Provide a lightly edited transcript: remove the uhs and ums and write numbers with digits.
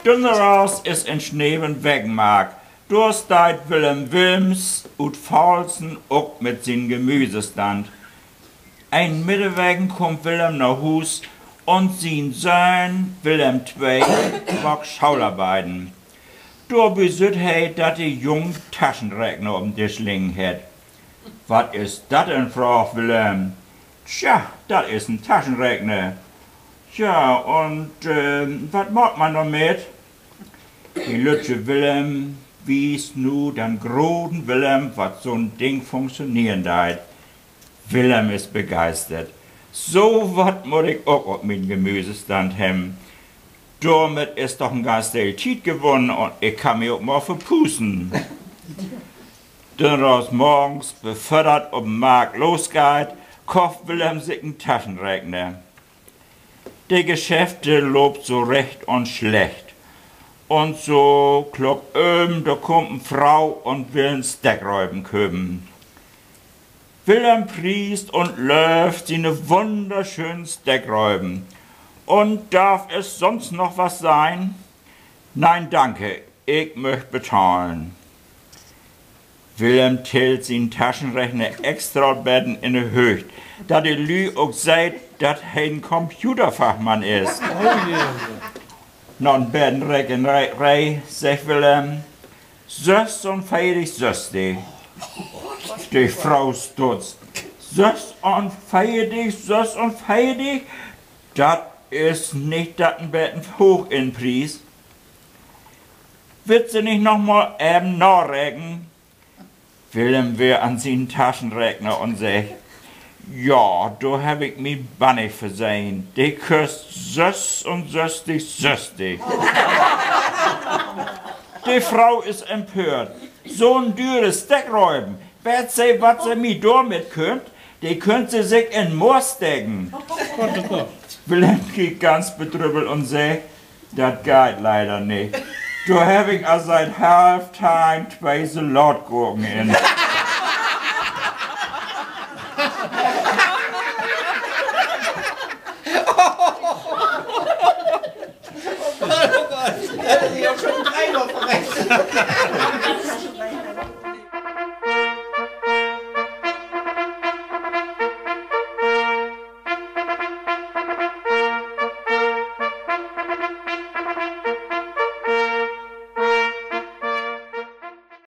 Dünneras ist in Schneeben Wegmark. Dursteit Willem Wilms ut Faulsen auch mit sin Gemüsestand. Ein Mittewegen kommt Willem nach Hus und sin Sohn Willem II wog Schaularbeiten. Du besüt hei, dat die jung Taschenrechner um Tisch liegen het. Wat is dat denn, Frau Willem? Tja, dat is ein Taschenrechner. Ja, und was macht man damit? Die Lütsche Willem wies nu den großen Willem, was so ein Ding funktionieren deit. Willem ist begeistert. So wat muss ich auch auf mein Gemüsestand haben. Damit ist doch ein ganz viel Zeit gewonnen und ich kann mich auch mal verpusten. Dann raus morgens, befördert auf den Markt losgeht, kauft Willem sich einen Taschenrechner. Die Geschäfte lobt so recht und schlecht. Und so klock da kommt eine Frau und will einen Steckräuben köben. Willem priest und läuft seine wunderschönen Steckräuben. Und darf es sonst noch was sein? Nein, danke, ich möchte bezahlen. Willem tilt seinen Taschenrechner extra betten in der Höhe, da die Lü auch sagt, dass er ein Computerfachmann ist. Non Bettenreckerei, sagt Willem, Söst und feirig Sösti. Die Frau stutzt. Söst und feirig, das ist nicht dat ein Betten hoch in Preis. Wird sie nicht noch mal eben nachrechnen? Willem wir an seinen Taschenrechner und sagt, ja, da hab ich mich bannig versehen. Die küsst Söst und Söstig. Die Frau ist empört. So ein dürres Steckräuben. Wer sei, was sie mir damit könnt, die könnt sie sich in Moor stecken. Willem kriegt ganz betrübbelt und sagt, das geht leider nicht. Da hab ich also seit Halftime 2 Salatgurken in.